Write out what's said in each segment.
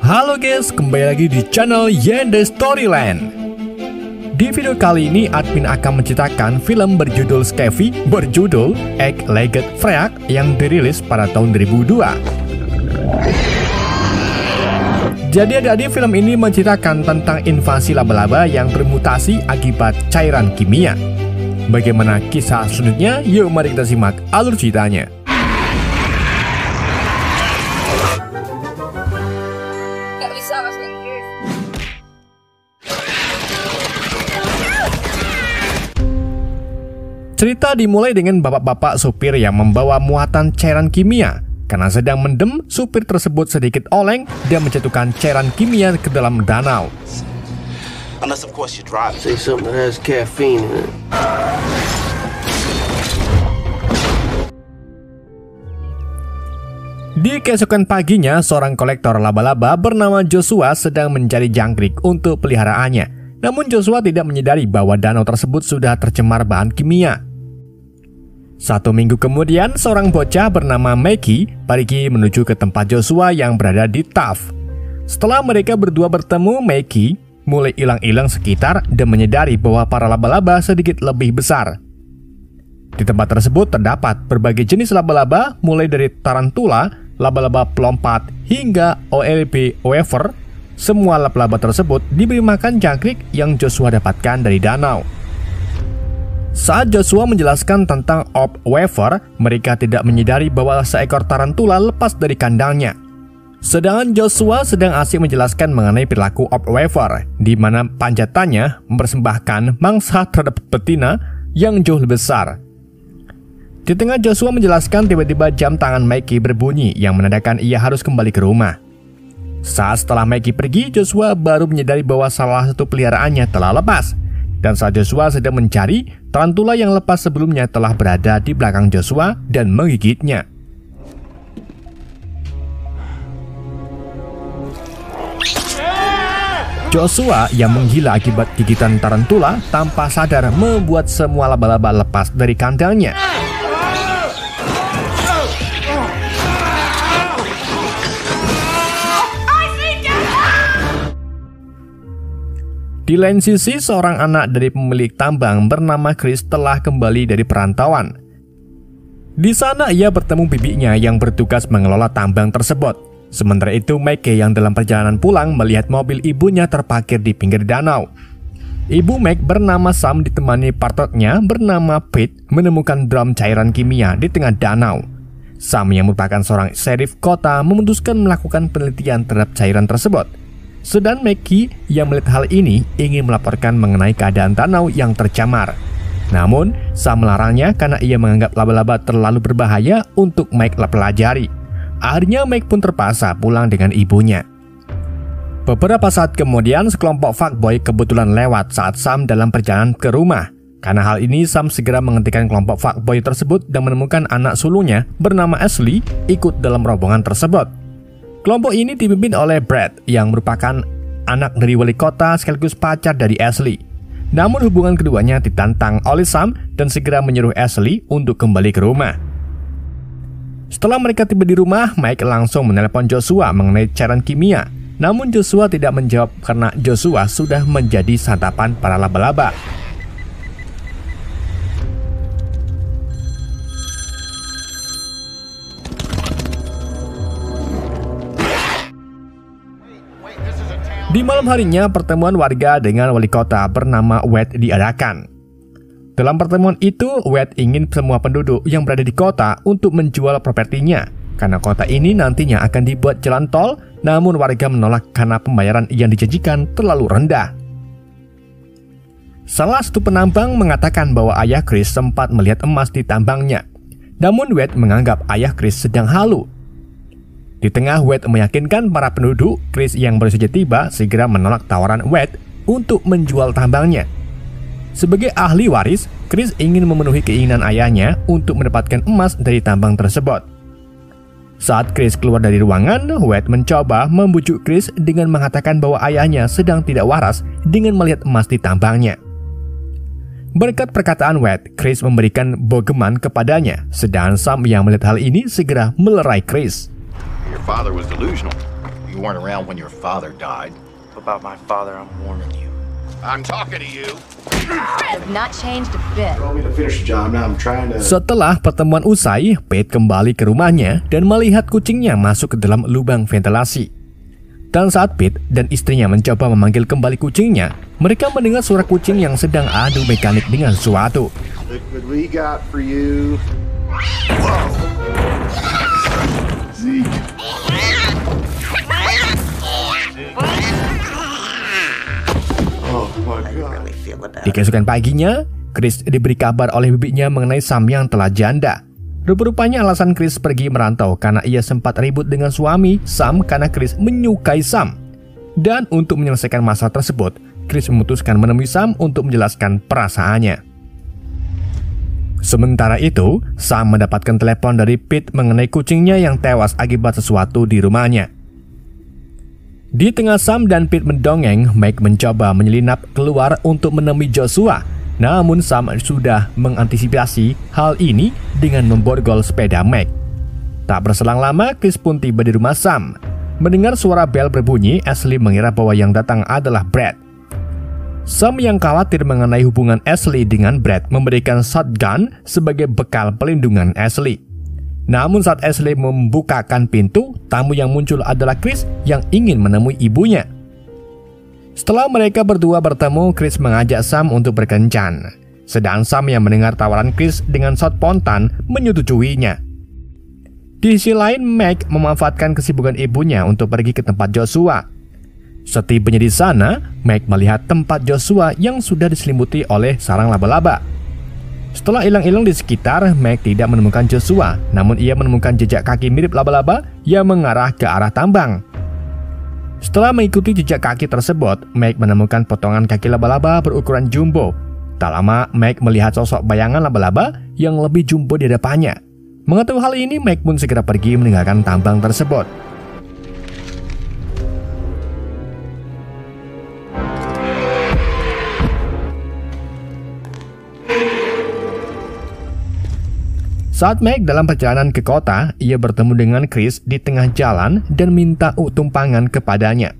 Halo guys, kembali lagi di channel Yende Storyland. Di video kali ini, admin akan menceritakan film berjudul Scavy berjudul Egg-Legged Frog yang dirilis pada tahun 2002. Jadi adik-adik, film ini menceritakan tentang invasi laba-laba yang bermutasi akibat cairan kimia. Bagaimana kisah selanjutnya? Yuk mari kita simak alur ceritanya. Cerita dimulai dengan bapak-bapak supir yang membawa muatan cairan kimia. Karena sedang mendem, supir tersebut sedikit oleng dan menjatuhkan cairan kimia ke dalam danau. Unless of course you drive. Say something that has caffeine in it. Di keesokan paginya, seorang kolektor laba-laba bernama Joshua sedang mencari jangkrik untuk peliharaannya. Namun Joshua tidak menyadari bahwa danau tersebut sudah tercemar bahan kimia. 1 minggu kemudian, seorang bocah bernama Maggie pergi menuju ke tempat Joshua yang berada di Taft. Setelah mereka berdua bertemu, Maggie mulai hilang-hilang sekitar dan menyadari bahwa para laba-laba sedikit lebih besar. Di tempat tersebut terdapat berbagai jenis laba-laba, mulai dari tarantula, laba-laba pelompat, hingga OLB Weaver. Semua laba-laba tersebut diberi makan jangkrik yang Joshua dapatkan dari danau. Saat Joshua menjelaskan tentang Orb Weaver, mereka tidak menyadari bahwa seekor tarantula lepas dari kandangnya. Sedangkan Joshua sedang asik menjelaskan mengenai perilaku Orb Weaver, di mana panjatannya mempersembahkan mangsa terhadap betina yang jauh lebih besar. Di tengah Joshua menjelaskan, tiba-tiba jam tangan Maggie berbunyi yang menandakan ia harus kembali ke rumah. Saat setelah Maggie pergi, Joshua baru menyadari bahwa salah satu peliharaannya telah lepas. Dan saat Joshua sedang mencari, tarantula yang lepas sebelumnya telah berada di belakang Joshua dan menggigitnya. Joshua yang menggila akibat gigitan tarantula tanpa sadar membuat semua laba-laba lepas dari kandangnya. Di lain sisi, seorang anak dari pemilik tambang bernama Chris telah kembali dari perantauan. Di sana ia bertemu bibinya yang bertugas mengelola tambang tersebut. Sementara itu, Maggie yang dalam perjalanan pulang melihat mobil ibunya terparkir di pinggir danau. Ibu Meg bernama Sam ditemani partnernya bernama Pete menemukan drum cairan kimia di tengah danau. Sam yang merupakan seorang sheriff kota memutuskan melakukan penelitian terhadap cairan tersebut. Sedang Maggie yang melihat hal ini ingin melaporkan mengenai keadaan danau yang tercemar. Namun, Sam melarangnya karena ia menganggap laba-laba terlalu berbahaya untuk Meg pelajari. Akhirnya Meg pun terpaksa pulang dengan ibunya. Beberapa saat kemudian, sekelompok fuckboy kebetulan lewat saat Sam dalam perjalanan ke rumah. Karena hal ini, Sam segera menghentikan kelompok fuckboy tersebut dan menemukan anak sulungnya bernama Ashley ikut dalam rombongan tersebut. Kelompok ini dipimpin oleh Brad yang merupakan anak dari wali kota sekaligus pacar dari Ashley. Namun hubungan keduanya ditantang oleh Sam dan segera menyuruh Ashley untuk kembali ke rumah. Setelah mereka tiba di rumah, Mike langsung menelepon Joshua mengenai cairan kimia. Namun Joshua tidak menjawab karena Joshua sudah menjadi santapan para laba-laba. Di malam harinya, pertemuan warga dengan wali kota bernama Wade diadakan. Dalam pertemuan itu, Wade ingin semua penduduk yang berada di kota untuk menjual propertinya, karena kota ini nantinya akan dibuat jalan tol, namun warga menolak karena pembayaran yang dijanjikan terlalu rendah. Salah satu penambang mengatakan bahwa ayah Chris sempat melihat emas di tambangnya, namun Wade menganggap ayah Chris sedang halu. Di tengah Wade meyakinkan para penduduk, Chris yang baru saja tiba segera menolak tawaran Wade untuk menjual tambangnya. Sebagai ahli waris, Chris ingin memenuhi keinginan ayahnya untuk mendapatkan emas dari tambang tersebut. Saat Chris keluar dari ruangan, Wade mencoba membujuk Chris dengan mengatakan bahwa ayahnya sedang tidak waras dengan melihat emas di tambangnya. Berkat perkataan Wade, Chris memberikan bogeman kepadanya, sedangkan Sam yang melihat hal ini segera melerai Chris. Your father was delusional. You weren't around when your father died. About my father, I'm warning you. I'm talking to you. Have not changed a bit. Want me to finish the job now? I'm trying to. Setelah pertemuan usai, Pete kembali ke rumahnya dan melihat kucingnya masuk ke dalam lubang ventilasi. Dan saat Pete dan istrinya mencoba memanggil kembali kucingnya, mereka mendengar suara kucing yang sedang adu mekanik dengan sesuatu. Look what we got for you. Zeke. Oh my God. Di keesokan paginya, Chris diberi kabar oleh bibinya mengenai Sam yang telah janda. Rupa-rupanya alasan Chris pergi merantau karena ia sempat ribut dengan suami Sam karena Chris menyukai Sam. Dan untuk menyelesaikan masalah tersebut, Chris memutuskan menemui Sam untuk menjelaskan perasaannya. Sementara itu, Sam mendapatkan telepon dari Pete mengenai kucingnya yang tewas akibat sesuatu di rumahnya. Di tengah Sam dan Pete mendongeng, Mike mencoba menyelinap keluar untuk menemui Joshua. Namun Sam sudah mengantisipasi hal ini dengan memborgol sepeda Mike. Tak berselang lama, Chris pun tiba di rumah Sam. Mendengar suara bel berbunyi, Ashley mengira bahwa yang datang adalah Brad. Sam yang khawatir mengenai hubungan Ashley dengan Brad memberikan shotgun sebagai bekal pelindungan Ashley. Namun saat Ashley membukakan pintu, tamu yang muncul adalah Chris yang ingin menemui ibunya. Setelah mereka berdua bertemu, Chris mengajak Sam untuk berkencan. Sedang Sam yang mendengar tawaran Chris dengan spontan menyetujuinya. Di sisi lain, Meg memanfaatkan kesibukan ibunya untuk pergi ke tempat Joshua. Setibanya di sana, Meg melihat tempat Joshua yang sudah diselimuti oleh sarang laba-laba. Setelah ilang-ilang di sekitar, Meg tidak menemukan Joshua, namun ia menemukan jejak kaki mirip laba-laba yang mengarah ke arah tambang. Setelah mengikuti jejak kaki tersebut, Meg menemukan potongan kaki laba-laba berukuran jumbo. Tak lama, Meg melihat sosok bayangan laba-laba yang lebih jumbo di hadapannya. Mengetahui hal ini, Meg pun segera pergi meninggalkan tambang tersebut. Saat Meg dalam perjalanan ke kota, ia bertemu dengan Chris di tengah jalan dan minta tumpangan kepadanya.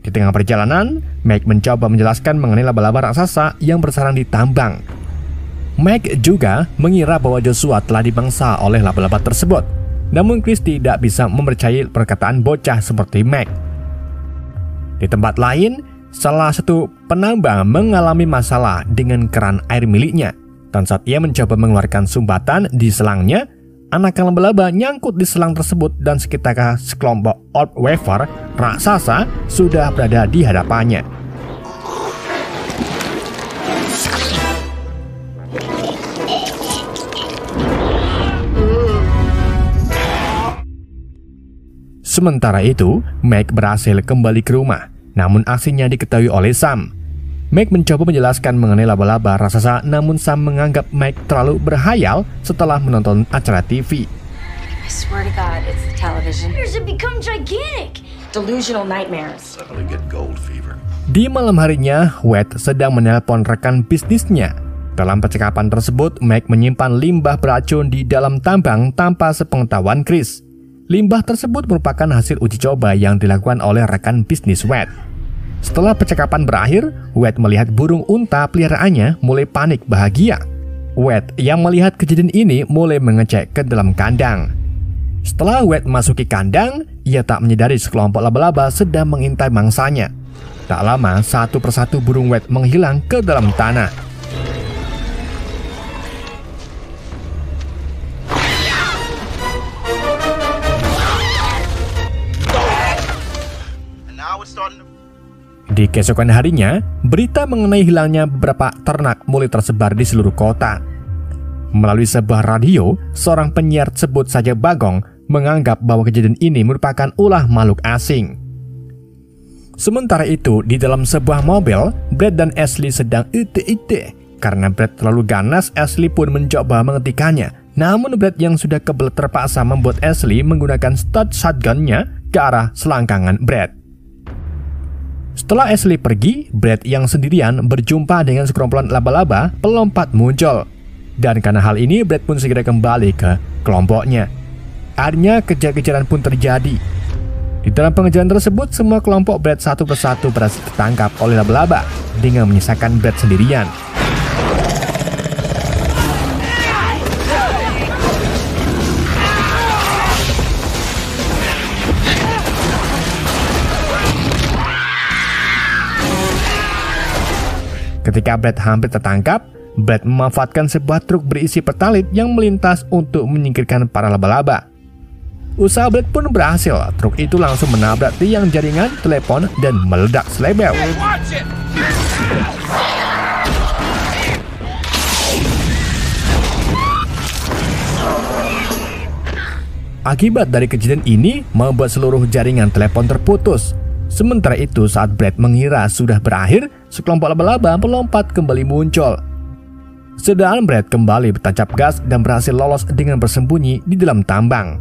Di tengah perjalanan, Meg mencoba menjelaskan mengenai laba-laba raksasa yang bersarang di tambang. Meg juga mengira bahwa Joshua telah dimangsa oleh laba-laba tersebut. Namun Chris tidak bisa mempercayai perkataan bocah seperti Meg. Di tempat lain, salah satu penambang mengalami masalah dengan keran air miliknya. Dan saat ia mencoba mengeluarkan sumbatan di selangnya, anakan laba-laba nyangkut di selang tersebut dan seketika sekelompok orb wafer raksasa sudah berada di hadapannya. Sementara itu, Meg berhasil kembali ke rumah, namun aksinya diketahui oleh Sam. Meg mencoba menjelaskan mengenai laba-laba raksasa, namun Sam menganggap Meg terlalu berhayal setelah menonton acara TV. I swear to God, it's the television. Years have become gigantic. Delusional nightmares. Suddenly get gold fever. Di malam harinya, Wade sedang menelpon rekan bisnisnya. Dalam percakapan tersebut, Meg menyimpan limbah beracun di dalam tambang tanpa sepengetahuan Chris. Limbah tersebut merupakan hasil uji coba yang dilakukan oleh rekan bisnis Wade. Setelah percakapan berakhir, Wade melihat burung unta peliharaannya mulai panik bahagia. Wade yang melihat kejadian ini mulai mengecek ke dalam kandang. Setelah Wade memasuki kandang, ia tak menyadari sekelompok laba-laba sedang mengintai mangsanya. Tak lama, satu persatu burung Wade menghilang ke dalam tanah. And now it's starting to... Di keesokan harinya, berita mengenai hilangnya beberapa ternak mulai tersebar di seluruh kota. Melalui sebuah radio, seorang penyiar sebut saja Bagong menganggap bahwa kejadian ini merupakan ulah makhluk asing. Sementara itu, di dalam sebuah mobil, Brad dan Ashley sedang ite-ite. Karena Brad terlalu ganas, Ashley pun mencoba menghentikannya. Namun Brad yang sudah kebelet terpaksa membuat Ashley menggunakan stud shotgunnya ke arah selangkangan Brad. Setelah Ashley pergi, Brad yang sendirian berjumpa dengan sekumpulan laba-laba pelompat muncul. Dan karena hal ini, Brad pun segera kembali ke kelompoknya. Akhirnya kejar-kejaran pun terjadi. Di dalam pengejaran tersebut, semua kelompok Brad satu persatu berhasil tertangkap oleh laba-laba dengan menyisakan Brad sendirian. Ketika Brad hampir tertangkap, Brad memanfaatkan sebuah truk berisi pertalit yang melintas untuk menyingkirkan para laba-laba. Usaha Brad pun berhasil, truk itu langsung menabrak tiang jaringan telepon dan meledak selebel. Akibat dari kejadian ini membuat seluruh jaringan telepon terputus. Sementara itu, saat Brad mengira sudah berakhir, sekelompok laba-laba melompat kembali muncul. Sedangkan Brad kembali bertancap gas dan berhasil lolos dengan bersembunyi di dalam tambang.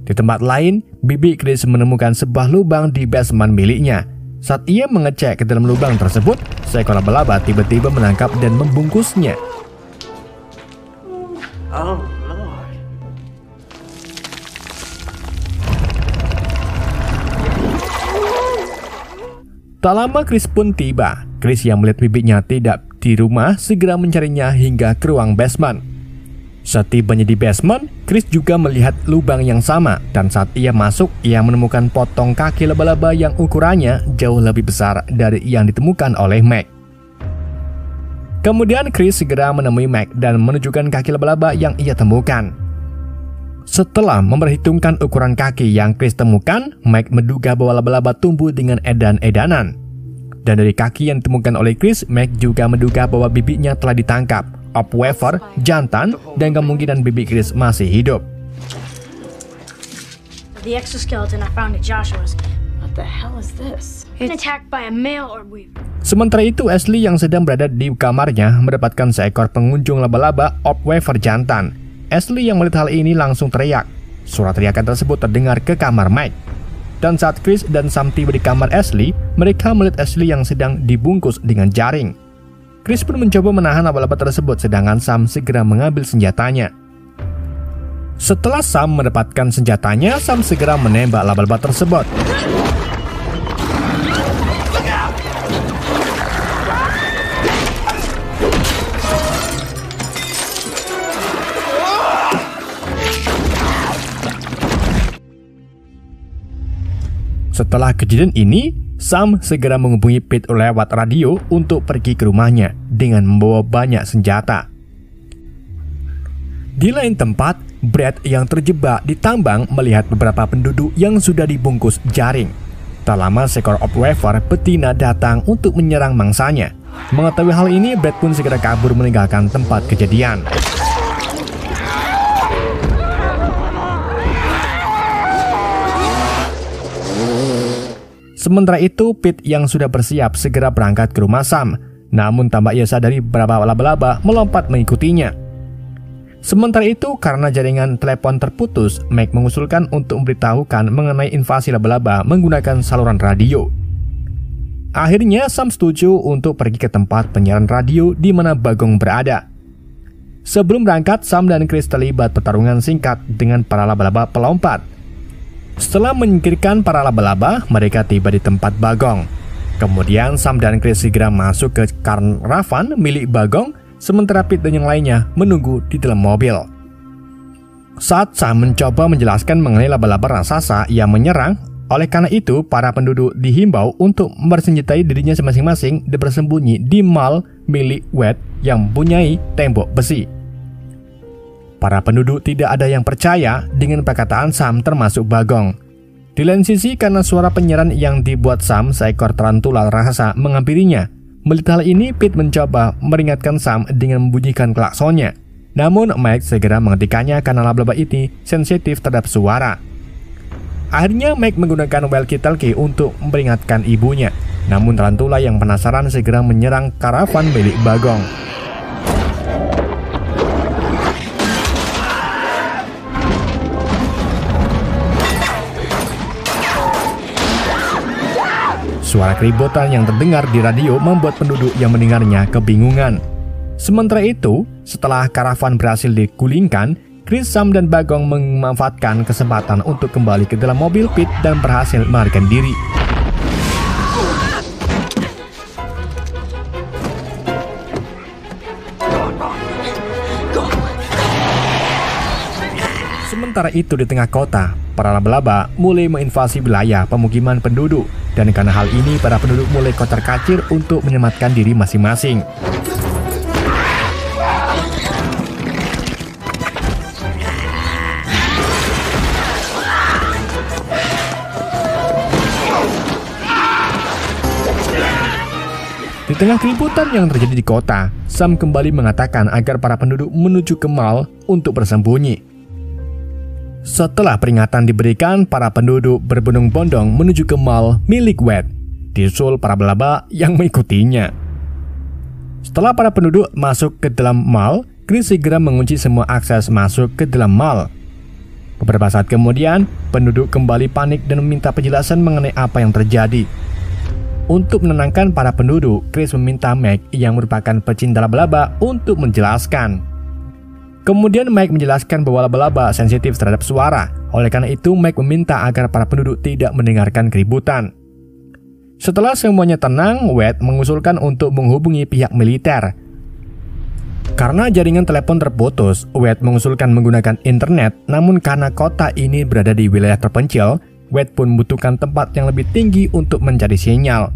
Di tempat lain, bibi Chris menemukan sebuah lubang di basement miliknya. Saat ia mengecek ke dalam lubang tersebut, seekor laba-laba tiba-tiba menangkap dan membungkusnya. Oh, Lord. Tak lama Chris pun tiba. Chris yang melihat bibinya tidak di rumah segera mencarinya hingga ke ruang basement. Saat tibanya di basement, Chris juga melihat lubang yang sama, dan saat ia masuk, ia menemukan potong kaki laba-laba yang ukurannya jauh lebih besar dari yang ditemukan oleh Meg. Kemudian Chris segera menemui Meg dan menunjukkan kaki laba-laba yang ia temukan. Setelah memperhitungkan ukuran kaki yang Chris temukan, Meg menduga bahwa laba-laba tumbuh dengan edan-edanan. Dan dari kaki yang ditemukan oleh Chris, Meg juga menduga bahwa bibinya telah ditangkap, Opwefer, jantan, dan kemungkinan bibi Chris masih hidup. The exoskeleton I found at Joshua's. What the hell is this? It's attacked by a male orb weaver. Sementara itu, Ashley yang sedang berada di kamarnya mendapatkan seekor pengunjung laba-laba Opwefer jantan. Ashley yang melihat hal ini langsung teriak. Suara teriakan tersebut terdengar ke kamar Mike. Dan saat Chris dan Sam tiba di kamar Ashley, mereka melihat Ashley yang sedang dibungkus dengan jaring. Chris pun mencoba menahan laba-laba tersebut, sedangkan Sam segera mengambil senjatanya. Setelah Sam mendapatkan senjatanya, Sam segera menembak laba-laba tersebut. Setelah kejadian ini, Sam segera menghubungi Pete lewat radio untuk pergi ke rumahnya dengan membawa banyak senjata. Di lain tempat, Brad yang terjebak di tambang melihat beberapa penduduk yang sudah dibungkus jaring. Tak lama seekor Opwefer betina datang untuk menyerang mangsanya. Mengetahui hal ini, Brad pun segera kabur meninggalkan tempat kejadian. Sementara itu, Pete yang sudah bersiap segera berangkat ke rumah Sam. Namun tanpa ia sadari beberapa laba-laba melompat mengikutinya. Sementara itu, karena jaringan telepon terputus, Meg mengusulkan untuk memberitahukan mengenai invasi laba-laba menggunakan saluran radio. Akhirnya, Sam setuju untuk pergi ke tempat penyiaran radio di mana Bagong berada. Sebelum berangkat, Sam dan Chris terlibat pertarungan singkat dengan para laba-laba pelompat. Setelah menyingkirkan para laba-laba, mereka tiba di tempat Bagong. Kemudian Sam dan Chris segera masuk ke karavan milik Bagong, sementara Pete dan yang lainnya menunggu di dalam mobil. Saat Sam mencoba menjelaskan mengenai laba-laba raksasa yang menyerang, oleh karena itu para penduduk dihimbau untuk bersenjatai dirinya masing-masing dan bersembunyi di mall milik Wade yang mempunyai tembok besi. Para penduduk tidak ada yang percaya dengan perkataan Sam termasuk Bagong. Di lain sisi, karena suara penyeran yang dibuat Sam, seekor tarantula raksasa menghampirinya. Melihat hal ini, Pete mencoba meringatkan Sam dengan membunyikan klaksonnya. Namun Mike segera menghentikannya karena laba-laba ini sensitif terhadap suara. Akhirnya Mike menggunakan walkie-talkie untuk memperingatkan ibunya. Namun tarantula yang penasaran segera menyerang karavan milik Bagong. Suara keributan yang terdengar di radio membuat penduduk yang mendengarnya kebingungan. Sementara itu, setelah karavan berhasil digulingkan, Chris, Sam, dan Bagong memanfaatkan kesempatan untuk kembali ke dalam mobil Pete dan berhasil melarikan diri. Sementara itu di tengah kota, para laba-laba mulai menginvasi wilayah pemukiman penduduk, dan karena hal ini para penduduk mulai kocar-kacir untuk menyelamatkan diri masing-masing. Di tengah keributan yang terjadi di kota, Sam kembali mengatakan agar para penduduk menuju ke mall untuk bersembunyi. Setelah peringatan diberikan, para penduduk berbondong-bondong menuju ke mall milik Wade, disusul para laba-laba yang mengikutinya. Setelah para penduduk masuk ke dalam mall, Chris segera mengunci semua akses masuk ke dalam mall. Beberapa saat kemudian, penduduk kembali panik dan meminta penjelasan mengenai apa yang terjadi. Untuk menenangkan para penduduk, Chris meminta Meg yang merupakan pecinta laba-laba untuk menjelaskan. Kemudian Mike menjelaskan bahwa laba-laba sensitif terhadap suara. Oleh karena itu, Mike meminta agar para penduduk tidak mendengarkan keributan. Setelah semuanya tenang, Wade mengusulkan untuk menghubungi pihak militer. Karena jaringan telepon terputus, Wade mengusulkan menggunakan internet. Namun karena kota ini berada di wilayah terpencil, Wade pun membutuhkan tempat yang lebih tinggi untuk mencari sinyal.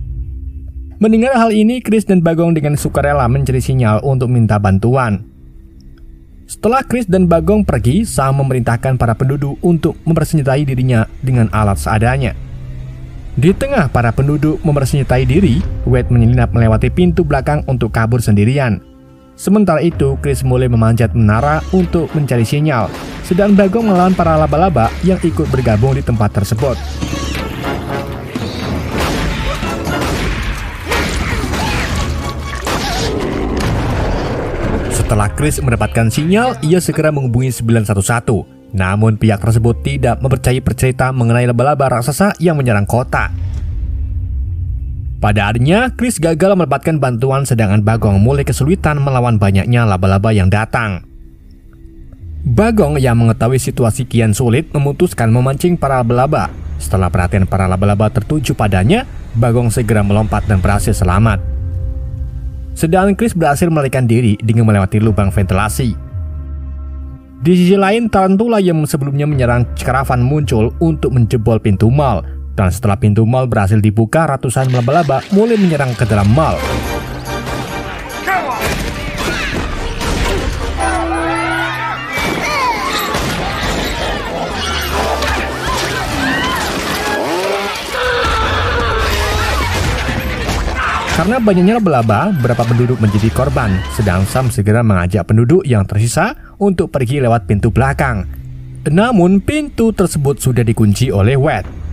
Mendengar hal ini, Chris dan Bagong dengan sukarela mencari sinyal untuk minta bantuan. Setelah Chris dan Bagong pergi, Sam memerintahkan para penduduk untuk mempersenjatai dirinya dengan alat seadanya. Di tengah para penduduk mempersenjatai diri, Wade menyelinap melewati pintu belakang untuk kabur sendirian. Sementara itu, Chris mulai memanjat menara untuk mencari sinyal, sedang Bagong melawan para laba-laba yang ikut bergabung di tempat tersebut. Setelah Chris mendapatkan sinyal, ia segera menghubungi 911. Namun pihak tersebut tidak mempercayai cerita mengenai laba-laba raksasa yang menyerang kota. Pada akhirnya, Chris gagal mendapatkan bantuan sedangkan Bagong mulai kesulitan melawan banyaknya laba-laba yang datang. Bagong yang mengetahui situasi kian sulit memutuskan memancing para laba-laba. Setelah perhatian para laba-laba tertuju padanya, Bagong segera melompat dan berhasil selamat. Sedangkan Chris berhasil melarikan diri dengan melewati lubang ventilasi. Di sisi lain, tarantula yang sebelumnya menyerang karavan muncul untuk menjebol pintu mall. Dan setelah pintu mall berhasil dibuka, ratusan laba-laba mulai menyerang ke dalam mall. Karena banyaknya laba-laba, beberapa penduduk menjadi korban, sedang Sam segera mengajak penduduk yang tersisa untuk pergi lewat pintu belakang. Namun pintu tersebut sudah dikunci oleh Wade.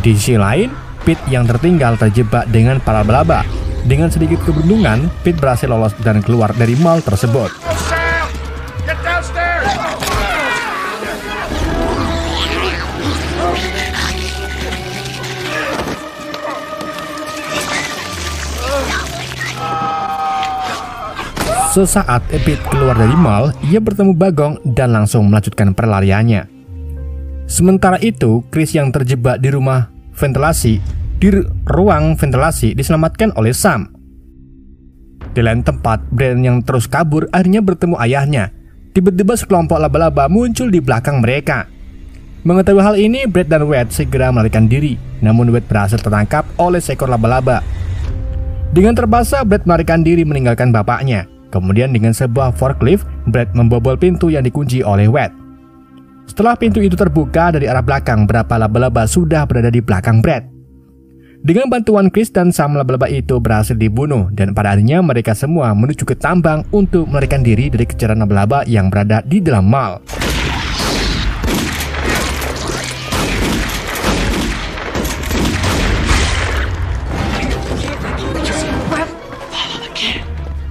Di sisi lain, Pete yang tertinggal terjebak dengan para laba-laba. Dengan sedikit keberuntungan, Pete berhasil lolos dan keluar dari mall tersebut. Sesaat Pete keluar dari mall, ia bertemu Bagong dan langsung melanjutkan perlariannya. Sementara itu, Chris yang terjebak di ruang ventilasi diselamatkan oleh Sam. Di lain tempat, Brian yang terus kabur akhirnya bertemu ayahnya. Tiba-tiba sekelompok laba-laba muncul di belakang mereka. Mengetahui hal ini, Brad dan Wade segera melarikan diri. Namun Wade berhasil tertangkap oleh seekor laba-laba. Dengan terbasa, Brad melarikan diri meninggalkan bapaknya. Kemudian dengan sebuah forklift, Brad membobol pintu yang dikunci oleh Wade. Setelah pintu itu terbuka dari arah belakang, beberapa laba-laba sudah berada di belakang Brad. Dengan bantuan Chris dan Sam, laba-laba itu berhasil dibunuh dan pada akhirnya mereka semua menuju ke tambang untuk melarikan diri dari kejaran laba-laba yang berada di dalam mall.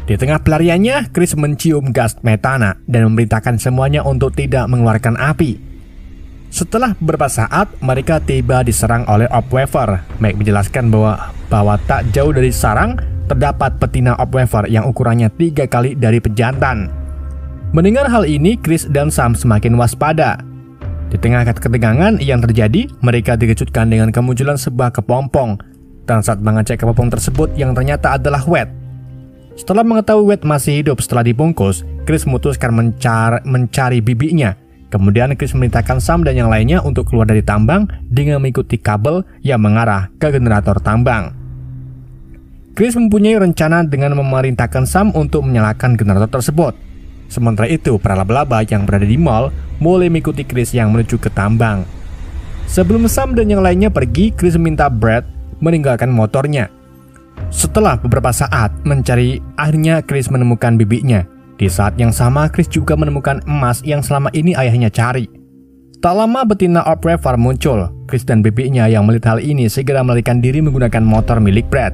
Di tengah pelariannya, Chris mencium gas metana dan memerintahkan semuanya untuk tidak mengeluarkan api. Setelah beberapa saat, mereka tiba diserang oleh Obweaver. Mike menjelaskan bahwa tak jauh dari sarang terdapat betina Obweaver yang ukurannya 3 kali dari pejantan. Mendengar hal ini, Chris dan Sam semakin waspada. Di tengah ketegangan yang terjadi, mereka dikejutkan dengan kemunculan sebuah kepompong. Dan saat mengecek kepompong tersebut yang ternyata adalah Wade. Setelah mengetahui Wade masih hidup setelah dibungkus, Chris memutuskan mencari bibinya. Kemudian Chris memerintahkan Sam dan yang lainnya untuk keluar dari tambang dengan mengikuti kabel yang mengarah ke generator tambang. Chris mempunyai rencana dengan memerintahkan Sam untuk menyalakan generator tersebut. Sementara itu, para laba-laba yang berada di mall mulai mengikuti Chris yang menuju ke tambang. Sebelum Sam dan yang lainnya pergi, Chris meminta Brad meninggalkan motornya. Setelah beberapa saat mencari, akhirnya Chris menemukan bibinya. Di saat yang sama, Chris juga menemukan emas yang selama ini ayahnya cari. Tak lama betina Orp-Reevar muncul. Chris dan bibinya yang melihat hal ini segera melarikan diri menggunakan motor milik Brad.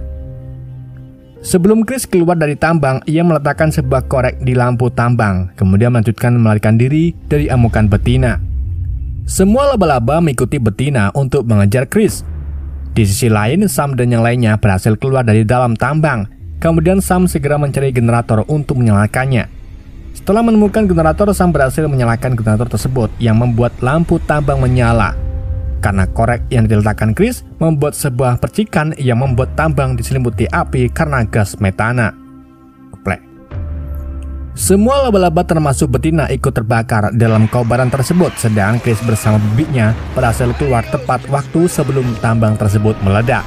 Sebelum Chris keluar dari tambang, ia meletakkan sebuah korek di lampu tambang, kemudian melanjutkan melarikan diri dari amukan betina. Semua laba-laba mengikuti betina untuk mengejar Chris. Di sisi lain, Sam dan yang lainnya berhasil keluar dari dalam tambang. Kemudian Sam segera mencari generator untuk menyalakannya. Setelah menemukan generator, Sam berhasil menyalakan generator tersebut yang membuat lampu tambang menyala. Karena korek yang diletakkan Chris membuat sebuah percikan yang membuat tambang diselimuti api karena gas metana. Semua laba-laba termasuk betina ikut terbakar dalam kobaran tersebut, sedang Chris bersama bibinya berhasil keluar tepat waktu sebelum tambang tersebut meledak.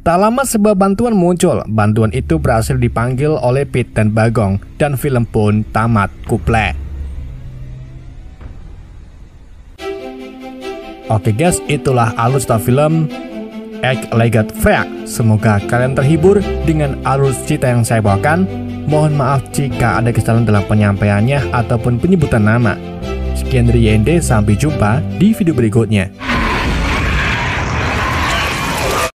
Tak lama sebuah bantuan muncul. Bantuan itu berhasil dipanggil oleh Pete dan Bagong, dan film pun tamat. Kuple. Oke guys, itulah alur cerita film Ek-Legged Freak. Semoga kalian terhibur dengan alur cerita yang saya bawakan. Mohon maaf jika ada kesalahan dalam penyampaiannya ataupun penyebutan nama. Sekian dari YND, sampai jumpa di video berikutnya.